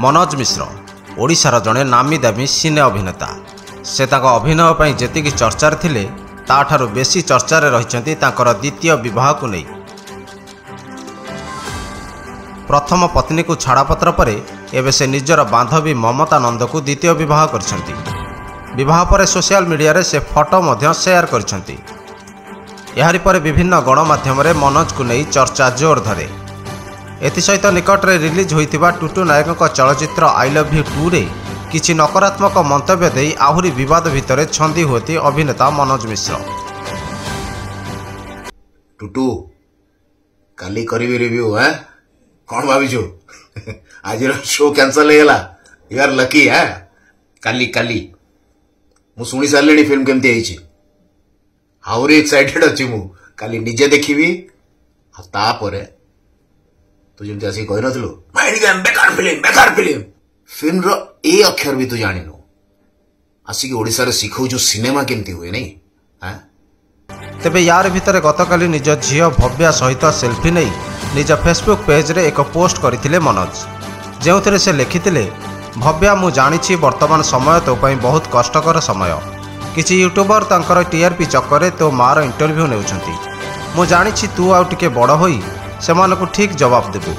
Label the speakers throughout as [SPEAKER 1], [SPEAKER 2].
[SPEAKER 1] मनोज मिश्र ओडिशार जड़े नामी दामी सिने अभिनेता। से अभिनय पर जेतिकी चर्चार थिले ताठारु बेसी चर्चार रहिसेंती तांकर द्वितीय विवाह को नहीं। प्रथम पत्नी को छाड़पत्र पर एवं से निजर बांधवी ममता नंद को द्वितीय विवाह करछंती। विवाह पर सोशल मीडिया रे से फोटो मध्य शेयर करछंती। यारि पर विभिन्न गणमाध्यम रे मनोज को नहीं चर्चा जोर धरे। एसत निकट में रिलीज होइतिबा टुटु नायक चलचित्र आई लव यू 2 रे किछि नकारात्मक मंतव्य दे आहुरी विवाद भितर छंदी होती अभिनेता मनोज मिश्र।
[SPEAKER 2] टुटु काली करिवि रिव्यू है कौन भाविछु आज शो कैंसल हेला यू आर लकी है काली काली मु सुनी सारलेनी फिल्म केमती आइछि आहुरी एक्साइटेड अछि मु काली निजे देखिबी आ तापरे तू जमती आसी कहि नथलु माइंड गेम बेकार फिल्म फिल्म रो ए अक्षर भी तू जानिनु आसी ओडिसा रे सिखौ जो सिनेमा केमती हुए नहीं हां।
[SPEAKER 1] तेबे यार भितर गतकाली निज झियो भव्या सहित सेल्फी नहीं निज फेसबुक पेज रे एक पोस्ट करथिले मनोज, जेउथिरे से लिखिथिले भव्या मु जानिछि वर्तमान समय तो पई बहुत कष्टकर समय। किछि यूट्यूबर तांकर टीआरपी चक्कर रे तो मार इंटरव्यू नेउछंती। मु जानिछि तू आउ टिके बड़ होई सेमानकु ठीक जवाब देबु।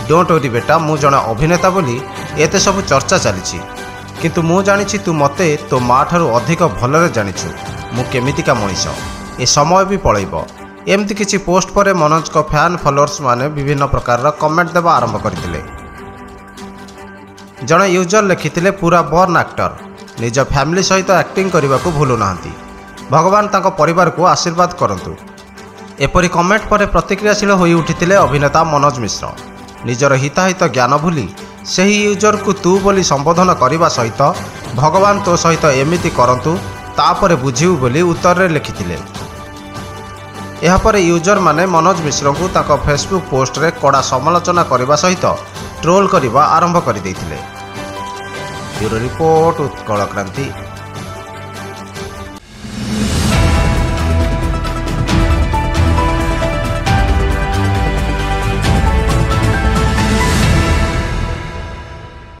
[SPEAKER 1] डोंट वरी बेटा मु जने अभिनेता बोली एते सब चर्चा चलीछि, किंतु मु जानिछि तू मते तो मा ठारू अधिक भलरे जानिछु मु केमितिका मनीष ए समय भी पळैबो। एमती किछि पोस्ट पर मनोज को फैन फॉलोअर्स माने विभिन्न प्रकार कमेंट देवा आरंभ करथिले। जड़े यूजर लिखिथिले पूरा बर्न एक्टर निज फैमिली सहित एक्टिंग करने को भूलु नाहंती, भगवान तांको परिवार को आशीर्वाद करंतु। एपरी कमेंट पर प्रतिक्रियाशील होई उठिथिले अभिनेता मनोज मिश्र। निजर हिताहित ज्ञान भूली सही यूजर को तू बोली संबोधन करने सहित भगवान तो सहित एमिति करंतु तापरे बुझिउ बोली उत्तर रे लिखिथिले। एहापर यूजर माने मनोज मिश्र को ताको फेसबुक पोस्ट रे कड़ा समालोचना करने सहित ट्रोल करने आरंभ कर देइथिले। ब्यूरो रिपोर्ट उत्कल क्रांति।